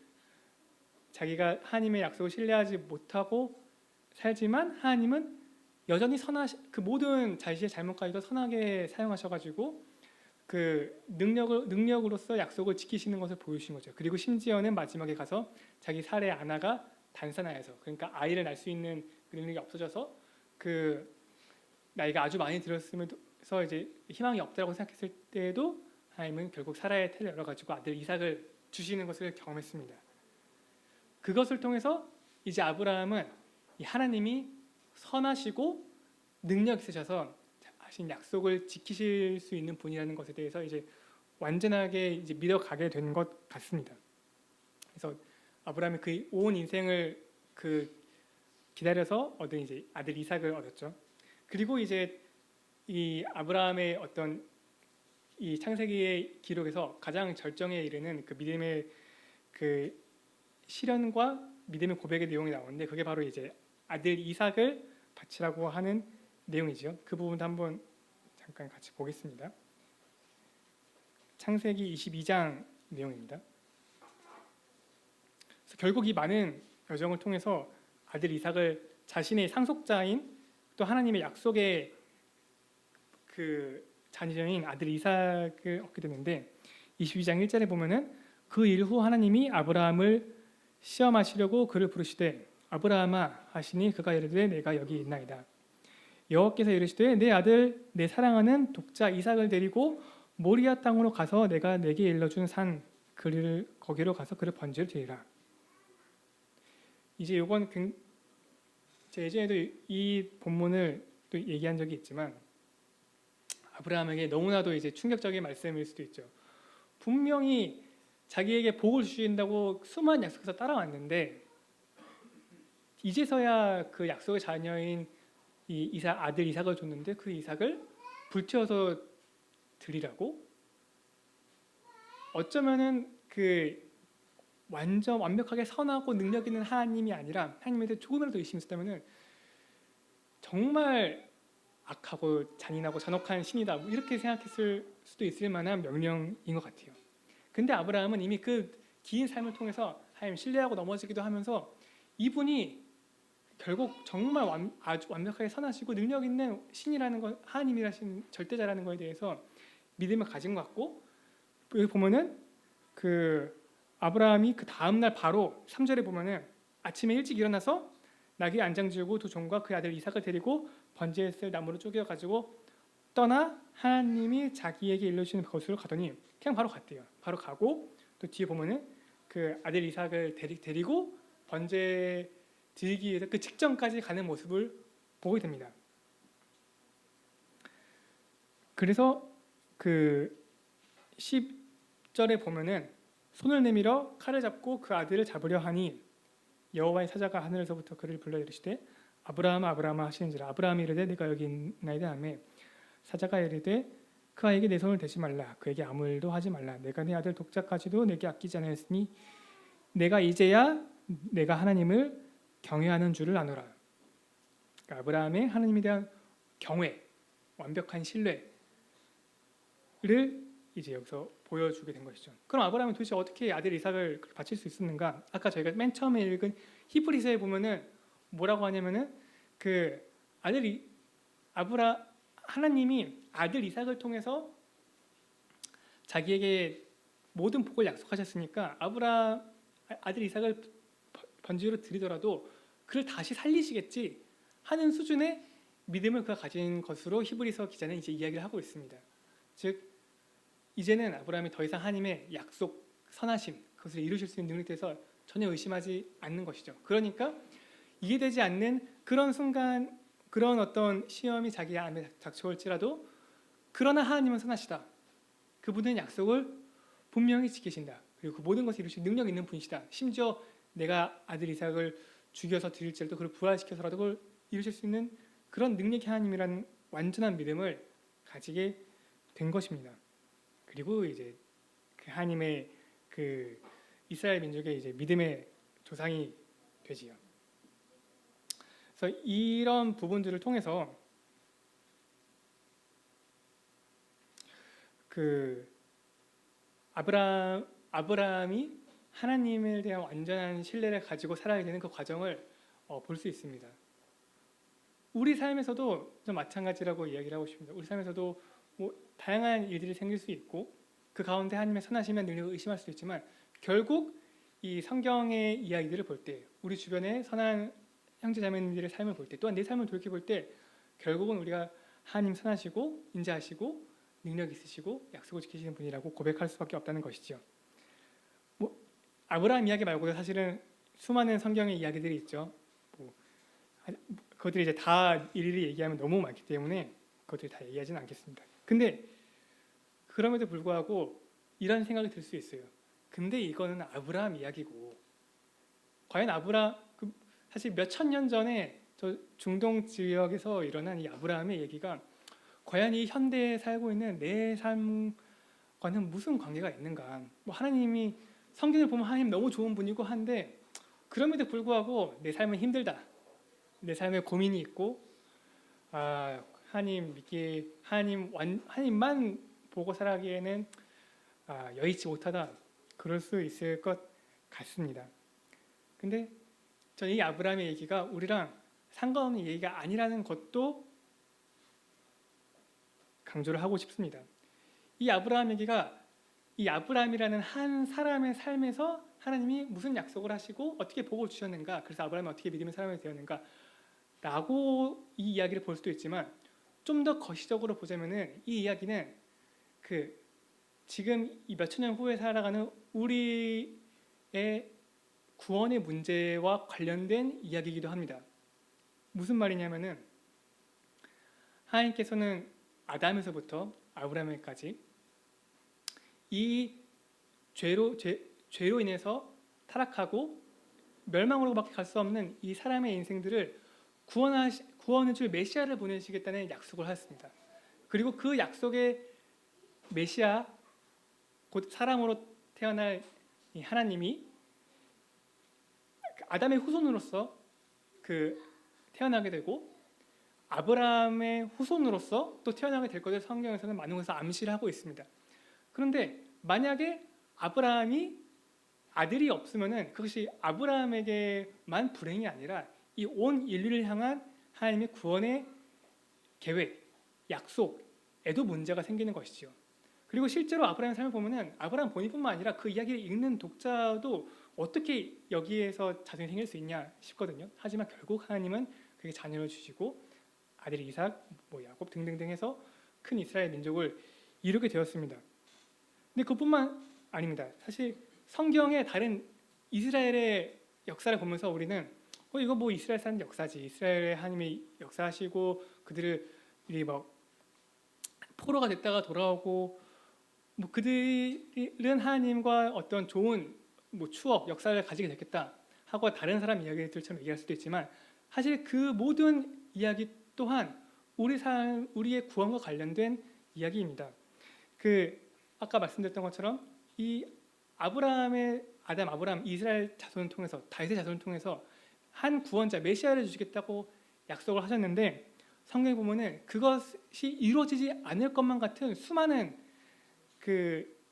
자기가 하나님의 약속을 신뢰하지 못하고 살지만 하나님은 여전히 그 모든 자신의 잘못까지도 선하게 사용하셔가지고 그 능력으로서 약속을 지키시는 것을 보여주신 거죠. 그리고 심지어는 마지막에 가서 자기 살해 아나가 단산하여서, 그러니까 아이를 낳을 수 있는 그 능력이 없어져서 그 나이가 아주 많이 들었으면서 이제 희망이 없다고 생각했을 때에도 하나님은 결국 사라의 태를 열어가지고 아들 이삭을 주시는 것을 경험했습니다. 그것을 통해서 이제 아브라함은 이 하나님이 선하시고 능력 있으셔서 하신 약속을 지키실 수 있는 분이라는 것에 대해서 이제 완전하게 이제 믿어가게 된 것 같습니다. 그래서 아브라함이 그 온 인생을 그 기다려서 얻은 이제 아들 이삭을 얻었죠. 그리고 이제 이 아브라함의 어떤 이 창세기의 기록에서 가장 절정에 이르는 그 믿음의 그 실현과 믿음의 고백의 내용이 나오는데, 그게 바로 이제 아들 이삭을 바치라고 하는 내용이죠. 그 부분도 한번 잠깐 같이 보겠습니다. 창세기 22장 내용입니다. 그래서 결국 이 많은 여정을 통해서 아들 이삭을 자신의 상속자인 또 하나님의 약속의 그 자녀인 아들 이삭을 얻게 되는데, 22장 1절에 보면은 그 일 후 하나님이 아브라함을 시험하시려고 그를 부르시되 아브라함아 하시니 그가 이르되 내가 여기 있나이다. 여호와께서 이르시되 내 아들 내 사랑하는 독자 이삭을 데리고 모리아 땅으로 가서 내가 내게 일러준 산 그를 거기로 가서 그를 번제로 드리라. 이제 이건 제가 예전에도 이 본문을 또 얘기한 적이 있지만 아브라함에게 너무나도 이제 충격적인 말씀일 수도 있죠. 분명히 자기에게 복을 주신다고 수많은 약속에서 따라왔는데 이제서야 그 약속의 자녀인 이 아들 이삭을 줬는데 그 이삭을 불태워서 드리라고? 어쩌면은 그 완전 완벽하게 선하고 능력 있는 하나님이 아니라 하나님에 대해 조금이라도 의심이 있었다면은 정말 악하고 잔인하고 잔혹한 신이다, 뭐 이렇게 생각했을 수도 있을 만한 명령인 것 같아요. 근데 아브라함은 이미 그 긴 삶을 통해서 하나님 신뢰하고 넘어지기도 하면서 이분이 결국 정말 아주 완벽하게 선하시고 능력 있는 신이라는 것, 하나님이라신 절대자라는 것에 대해서 믿음을 가진 것 같고, 여기 보면은 그 아브라함이 그 다음 날 바로 3절에 보면은 아침에 일찍 일어나서 나귀 안장 지우고 두 종과 그 아들 이삭을 데리고 번제했을 나무를 쪼개어 가지고 떠나 하나님이 자기에게 일러주시는 것으로 가더니 그냥 바로 갔대요. 바로 가고 또 뒤에 보면은 그 아들 이삭을 데리고 번제 드리기 위해서 그 직전까지 가는 모습을 보게 됩니다. 그래서 그 10절에 보면은 손을 내밀어 칼을 잡고 그 아들을 잡으려 하니 여호와의 사자가 하늘에서부터 그를 불러 이르시되 아브라함아 아브라함아 하시는지라. 아브라함이 이르되 내가 여기 있나이다 하매 사자가 이르되 그 아이에게 내 손을 대지 말라. 그에게 아무 일도 하지 말라. 내가 내 아들 독자까지도 내게 아끼지 않았으니 내가 이제야 내가 하나님을 경외하는 줄을 아노라. 그러니까 아브라함의 하나님에 대한 경외, 완벽한 신뢰를 이제 여기서 보여주게 된 것이죠. 그럼 아브라함이 도대체 어떻게 아들 이삭을 바칠 수 있었는가? 아까 저희가 맨 처음에 읽은 히브리서에 보면은 뭐라고 하냐면은 그 하나님이 아들 이삭을 통해서 자기에게 모든 복을 약속하셨으니까 아들 이삭을 번제로 드리더라도 그를 다시 살리시겠지 하는 수준의 믿음을 그가 가진 것으로 히브리서 기자는 이제 이야기를 하고 있습니다. 즉 이제는 아브라함이 더 이상 하나님의 약속, 선하심, 그것을 이루실 수 있는 능력에 대해서 전혀 의심하지 않는 것이죠. 그러니까 이해되지 않는 그런 순간, 그런 어떤 시험이 자기 안에 닥쳐올지라도 그러나 하나님은 선하시다. 그분은 약속을 분명히 지키신다. 그리고 그 모든 것을 이루실 능력 있는 분이시다. 심지어 내가 아들 이삭을 죽여서 드릴지라도 그를 부활시켜서라도 그걸 이루실 수 있는 그런 능력의 하나님이라는 완전한 믿음을 가지게 된 것입니다. 그리고 이제 그 하나님의 그 이스라엘 민족의 이제 믿음의 조상이 되지요. 그래서 이런 부분들을 통해서 그 아브라함이 하나님에 대한 완전한 신뢰를 가지고 살아야 되는 그 과정을 볼 수 있습니다. 우리 삶에서도 좀 마찬가지라고 이야기를 하고 싶습니다. 우리 삶에서도 뭐 다양한 일들이 생길 수 있고 그 가운데 하나님의 선하심의 능력을 의심할 수도 있지만 결국 이 성경의 이야기들을 볼 때 우리 주변의 선한 형제자매님들의 삶을 볼 때 또한 내 삶을 돌이켜볼 때 결국은 우리가 하나님 선하시고 인자하시고 능력 있으시고 약속을 지키시는 분이라고 고백할 수밖에 없다는 것이죠. 뭐 아브라함 이야기 말고도 사실은 수많은 성경의 이야기들이 있죠. 그것들이 이제 다 일일이 얘기하면 너무 많기 때문에 그것들 다 얘기하지는 않겠습니다. 근데 그럼에도 불구하고 이런 생각이 들 수 있어요. 근데 이거는 아브라함 이야기고 과연 사실 몇 천 년 전에 저 중동 지역에서 일어난 이 아브라함의 얘기가 과연 이 현대에 살고 있는 내 삶과는 무슨 관계가 있는가? 뭐 하나님이 성경을 보면 하나님 너무 좋은 분이고 한데 그럼에도 불구하고 내 삶은 힘들다. 내 삶에 고민이 있고 하나님 믿기에 하나님만 보고 살아가기에는 여의치 못하다. 그럴 수 있을 것 같습니다. 근데 저는 이 아브라함의 얘기가 우리랑 상관없는 얘기가 아니라는 것도 강조를 하고 싶습니다. 이 아브라함 얘기가 이 아브라함이라는 한 사람의 삶에서 하나님이 무슨 약속을 하시고 어떻게 복을 주셨는가, 그래서 아브라함이 어떻게 믿음의 사람이 되었는가 라고 이 이야기를 볼 수도 있지만 좀 더 거시적으로 보자면은 이 이야기는 지금 이 몇천 년 후에 살아가는 우리의 구원의 문제와 관련된 이야기이기도 합니다. 무슨 말이냐면은 하나님께서는 아담에서부터 아브라함에까지 이 죄로 인해서 타락하고 멸망으로밖에 갈 수 없는 이 사람의 인생들을 구원을 줄 메시아를 보내시겠다는 약속을 하였습니다. 그리고 그 약속의 메시아 곧 사람으로 태어날 이 하나님이 아담의 후손으로서 태어나게 되고 아브라함의 후손으로서 또 태어나게 될 것을 성경에서는 많은 곳에서 암시를 하고 있습니다. 그런데 만약에 아브라함이 아들이 없으면은 그것이 아브라함에게만 불행이 아니라 이 온 인류를 향한 하나님의 구원의 계획, 약속에도 문제가 생기는 것이죠. 그리고 실제로 아브라함의 삶을 보면은 아브라함 본인뿐만 아니라 그 이야기를 읽는 독자도 어떻게 여기에서 자손이 생길 수 있냐 싶거든요. 하지만 결국 하나님은 그에게 자녀를 주시고 아들 이삭, 야곱 등등등 해서 큰 이스라엘 민족을 이루게 되었습니다. 근데 그뿐만 아닙니다. 사실 성경의 다른 이스라엘의 역사를 보면서 우리는 이거 뭐 이스라엘 사람 역사지. 이스라엘의 하나님이 역사하시고 그들이 포로가 됐다가 돌아오고 그들은 하나님과 어떤 좋은 추억, 역사를 가지게 됐겠다 하고 다른 사람 이야기들처럼 얘기할 수도 있지만 사실 그 모든 이야기 또한 우리의 구원과 관련된 이야기입니다. 아까 말씀드렸던 것처럼 이 아브라함 이스라엘 자손을 통해서 다윗의 자손을 통해서 한 구원자 메시아를 주시겠다고 약속을 하셨는데 성경에 보면은 그것이 이루어지지 않을 것만 같은 수많은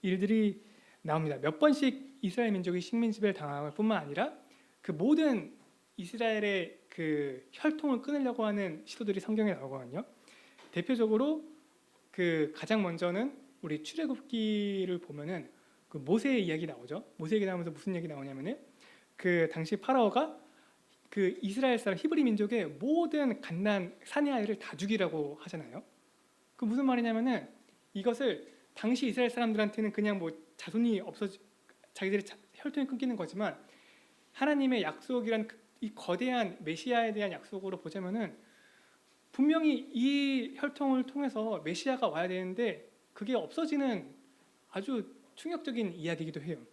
일들이 나옵니다. 몇 번씩 이스라엘 민족이 식민지배를 당할 뿐만 아니라 그 모든 이스라엘의 혈통을 끊으려고 하는 시도들이 성경에 나오거든요. 대표적으로 가장 먼저는 우리 출애굽기를 보면은 모세의 이야기 나오죠. 모세 얘기 나오면서 무슨 얘기 나오냐면은 당시 파라오가 이스라엘 사람 히브리 민족의 모든 갓난 사내 아이를 다 죽이라고 하잖아요. 무슨 말이냐면은 이것을 당시 이스라엘 사람들한테는 그냥 자손이 자기들의 혈통이 끊기는 거지만 하나님의 약속이란 이 거대한 메시아에 대한 약속으로 보자면은 분명히 이 혈통을 통해서 메시아가 와야 되는데 그게 없어지는 아주 충격적인 이야기이기도 해요.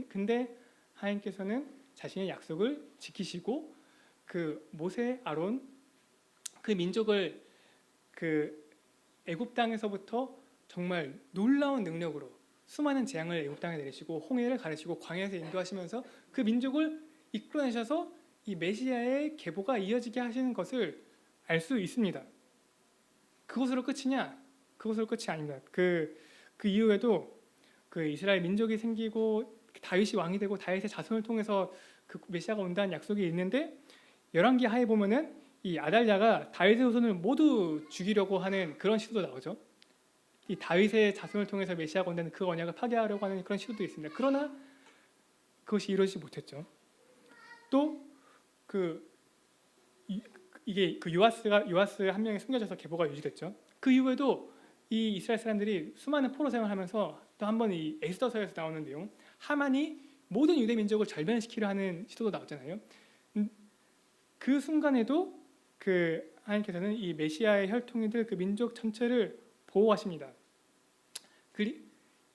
근데 하나님께서는 자신의 약속을 지키시고 모세, 아론 민족을 애굽 땅에서부터 정말 놀라운 능력으로 수많은 재앙을 애굽 땅에 내리시고 홍해를 가르시고 광야에서 인도하시면서 그 민족을 이끌어내셔서 이 메시아의 계보가 이어지게 하시는 것을 알 수 있습니다. 그것으로 끝이냐? 그것으로 끝이 아닙니다. 그 이후에도 그 이스라엘 민족이 생기고 다윗이 왕이 되고 다윗의 자손을 통해서 그 메시아가 온다는 약속이 있는데 열왕기 하에 보면은 이 아달랴가 다윗의 후손을 모두 죽이려고 하는 그런 시도도 나오죠. 이 다윗의 자손을 통해서 메시아가 온다는 그 언약을 파괴하려고 하는 그런 시도도 있습니다. 그러나 그것이 이루어지지 못했죠. 또 이게 그 요아스 한 명이 숨겨져서 계보가 유지됐죠. 그 이후에도 이 이스라엘 사람들이 수많은 포로 생활을 하면서 또 한 번 이 에스더서에서 나오는 내용, 하만이 모든 유대 민족을 절멸시키려 하는 시도도 나왔잖아요. 그 순간에도 그 하나님께서는 이 메시아의 혈통이들 그 민족 전체를 보호하십니다.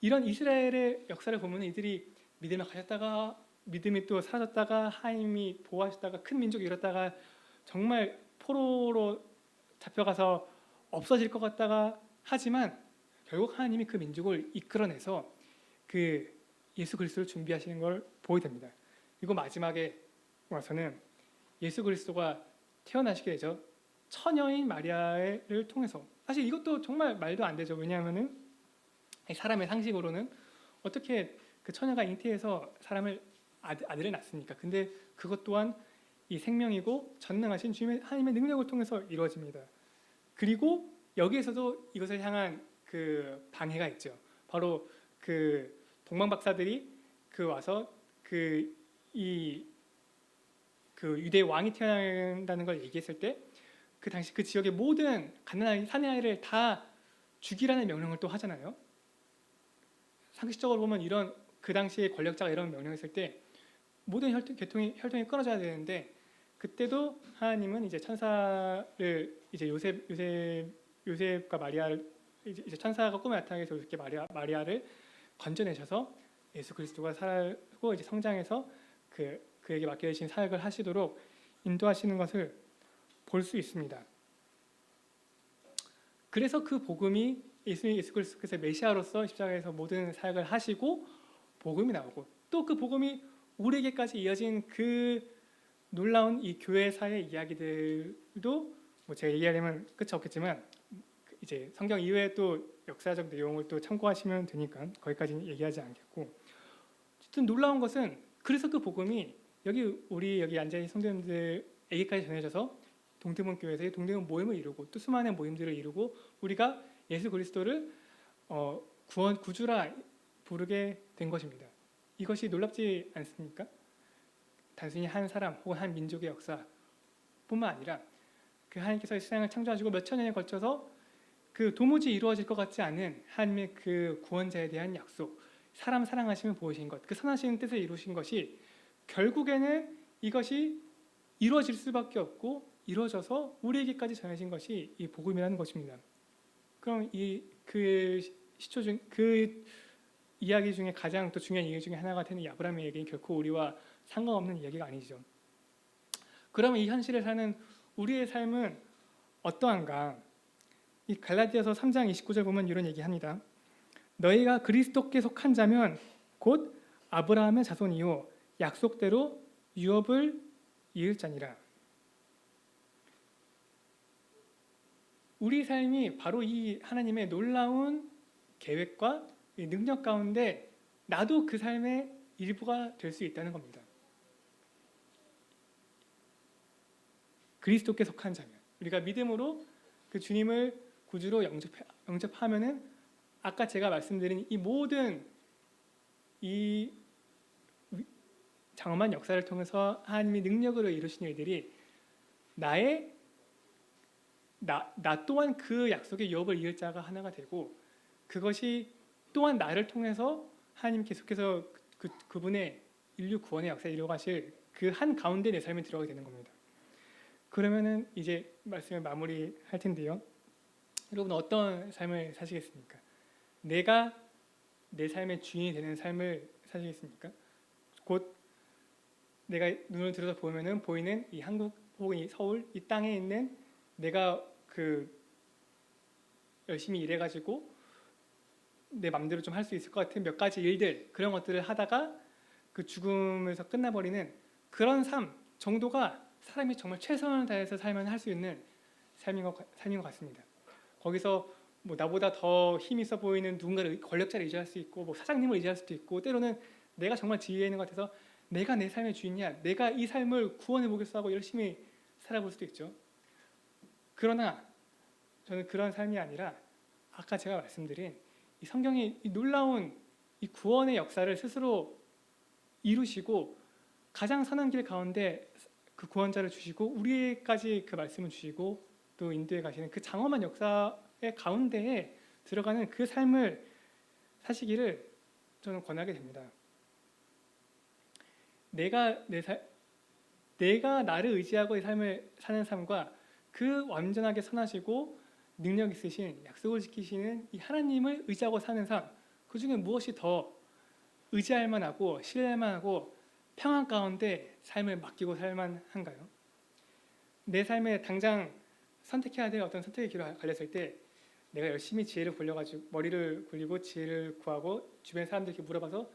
이런 이스라엘의 역사를 보면 이들이 믿음을 가졌다가 믿음이 또 사라졌다가 하나님이 보호하셨다가 큰 민족이 이뤘다가 정말 포로로 잡혀가서 없어질 것 같다가 하지만 결국 하나님이 그 민족을 이끌어내서 그 예수 그리스도를 준비하시는 걸 보게 됩니다. 그리고 마지막에 와서는 예수 그리스도가 태어나시게 되죠. 처녀인 마리아를 통해서. 사실 이것도 정말 말도 안 되죠. 왜냐하면은 사람의 상식으로는 어떻게 그 처녀가 잉태해서 사람을 아들을 낳습니까? 근데 그것 또한 이 생명이고 전능하신 주님의 하나님의 능력을 통해서 이루어집니다. 그리고 여기에서도 이것을 향한 그 방해가 있죠. 바로 그 동방 박사들이 그 와서 그 유대 왕이 태어난다는 걸 얘기했을 때 그 당시 그 지역의 모든 갓난아이 사내 아이를 다 죽이라는 명령을 또 하잖아요. 상식적으로 보면 이런 그 당시에 권력자가 이런 명령했을 때 모든 혈통이 끊어져야 되는데 그때도 하나님은 이제 천사를 이제 요셉과 마리아를 이제 천사가 꿈에 나타나게 해서 이렇게 마리아를 건져내셔서 예수 그리스도가 살고 이제 성장해서 그에게 맡겨주신 사역을 하시도록 인도하시는 것을 볼 수 있습니다. 그래서 그 복음이 예수 그리스도께서 메시아로서 십자가에서 모든 사역을 하시고 복음이 나오고 또 그 복음이 우리에게까지 이어진 그 놀라운 이 교회사의 이야기들도 뭐 제가 얘기하려면 끝이 없겠지만 이제 성경 이외에 또 역사적 내용을 또 참고하시면 되니까 거기까지는 얘기하지 않겠고 어쨌든 놀라운 것은 그래서 그 복음이 우리 여기 앉아있는 성도님들에게까지 전해져서 동대문 교회에서의 동대문 모임을 이루고 또 수많은 모임들을 이루고 우리가 예수 그리스도를 구주라 부르게 된 것입니다. 이것이 놀랍지 않습니까? 단순히 한 사람 혹은 한 민족의 역사뿐만 아니라 그 하나님께서 이 세상을 창조하시고 몇천 년에 걸쳐서 그 도무지 이루어질 것 같지 않은 하나님의 그 구원자에 대한 약속, 사람 사랑하심을 보이신 것, 그 선하신 뜻을 이루신 것이 결국에는 이것이 이루어질 수밖에 없고 이루어져서 우리에게까지 전해진 것이 이 복음이라는 것입니다. 그럼 그 이야기 중에 가장 또 중요한 이야기 중에 하나가 되는 이 아브라함의 얘기는 결코 우리와 상관없는 이야기가 아니죠. 그러면 이 현실에 사는 우리의 삶은 어떠한가? 이 갈라디아서 3장 29절 보면 이런 얘기합니다. 너희가 그리스도께 속한 자면 곧 아브라함의 자손이요 약속대로 유업을 이을 자니라. 우리 삶이 바로 이 하나님의 놀라운 계획과 능력 가운데 나도 그 삶의 일부가 될 수 있다는 겁니다. 그리스도께 속한 자면 우리가 믿음으로 그 주님을 구주로 영접하면은 아까 제가 말씀드린 이 모든 이 장엄한 역사를 통해서 하나님의 능력으로 이루신 일들이 나 또한 그 약속의 유업을 이을 자가 하나가 되고 그것이 또한 나를 통해서 하나님 계속해서 그분의 인류 구원의 역사에 이루어가실 그 한 가운데 내 삶에 들어가게 되는 겁니다. 그러면은 이제 말씀을 마무리할 텐데요. 여러분 어떤 삶을 사시겠습니까? 내가 내 삶의 주인이 되는 삶을 사시겠습니까? 곧 내가 눈을 들어서 보면은 보이는 이 한국 혹은 이 서울 이 땅에 있는 내가 열심히 일해가지고 내 맘대로 좀 할 수 있을 것 같은 몇 가지 일들, 그런 것들을 하다가 그 죽음에서 끝나버리는 그런 삶 정도가 사람이 정말 최선을 다해서 살면 할 수 있는 삶인 것 같습니다. 거기서 뭐 나보다 더 힘 있어 보이는 누군가를, 권력자를 의지할 수 있고, 뭐 사장님을 의지할 수도 있고, 때로는 내가 정말 지혜에 있는 것 같아서 내가 내 삶의 주인이야, 내가 이 삶을 구원해 보겠어 하고 열심히 살아볼 수도 있죠. 그러나 저는 그런 삶이 아니라 아까 제가 말씀드린 이 성경의 이 놀라운 이 구원의 역사를 스스로 이루시고 가장 선한 길 가운데 그 구원자를 주시고 우리에까지 그 말씀을 주시고 또 인도에 가시는 그 장엄한 역사의 가운데에 들어가는 그 삶을 사시기를 저는 권하게 됩니다. 내가 나를 의지하고 이 삶을 사는 삶과 그 완전하게 선하시고 능력 있으신, 약속을 지키시는 이 하나님을 의지하고 사는 삶, 그 중에 무엇이 더 의지할 만하고 신뢰할 만하고 평안 가운데 삶을 맡기고 살만한가요? 내 삶에 당장 선택해야 될 어떤 선택의 길을 갈렸을 때 내가 열심히 지혜를 굴려가지고 머리를 굴리고 지혜를 구하고 주변 사람들에게 물어봐서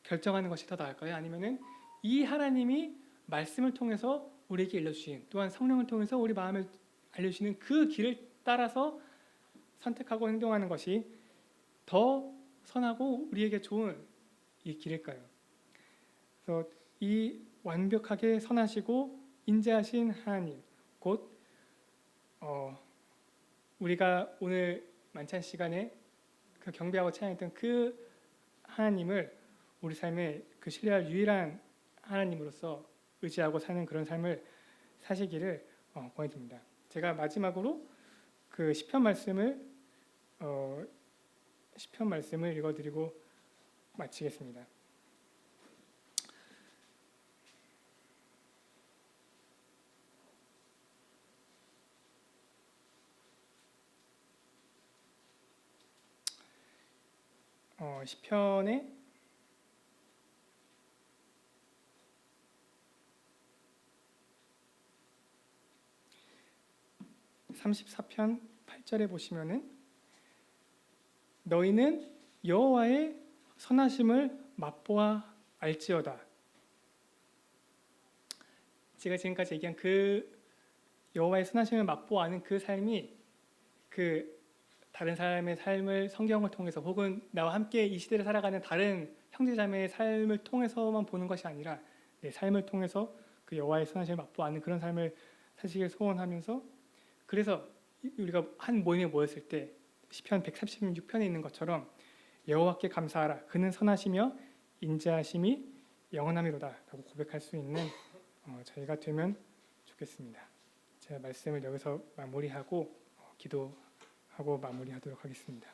결정하는 것이 더 나을까요? 아니면은 이 하나님이 말씀을 통해서 우리에게 알려주신, 또한 성령을 통해서 우리 마음을 알려주시는 그 길을 따라서 선택하고 행동하는 것이 더 선하고 우리에게 좋은 이 길일까요? 그래서 이 완벽하게 선하시고 인자하신 하나님, 곧 우리가 오늘 만찬 시간에 그 경배하고 찬양했던 그 하나님을 우리 삶에 그 신뢰할 유일한 하나님으로서 의지하고 사는 그런 삶을 사시기를 권해드립니다. 제가 마지막으로 그 시편 말씀을 읽어드리고 마치겠습니다. 시편의 34편 8절에 보시면은 너희는 여호와의 선하심을 맛보아 알지어다. 제가 지금까지 얘기한 그 여호와의 선하심을 맛보아 아는 그 삶이 그 다른 사람의 삶을 성경을 통해서 혹은 나와 함께 이 시대를 살아가는 다른 형제자매의 삶을 통해서만 보는 것이 아니라 내 삶을 통해서 그 여호와의 선하심을 맛보아 아는 그런 삶을 사시길 소원하면서, 그래서 우리가 한 모임에 모였을 때 시편 136편에 있는 것처럼 여호와께 감사하라, 그는 선하시며 인자하심이 영원함이로다 라고 고백할 수 있는 저희가 되면 좋겠습니다. 제가 말씀을 여기서 마무리하고 기도하고 마무리하도록 하겠습니다.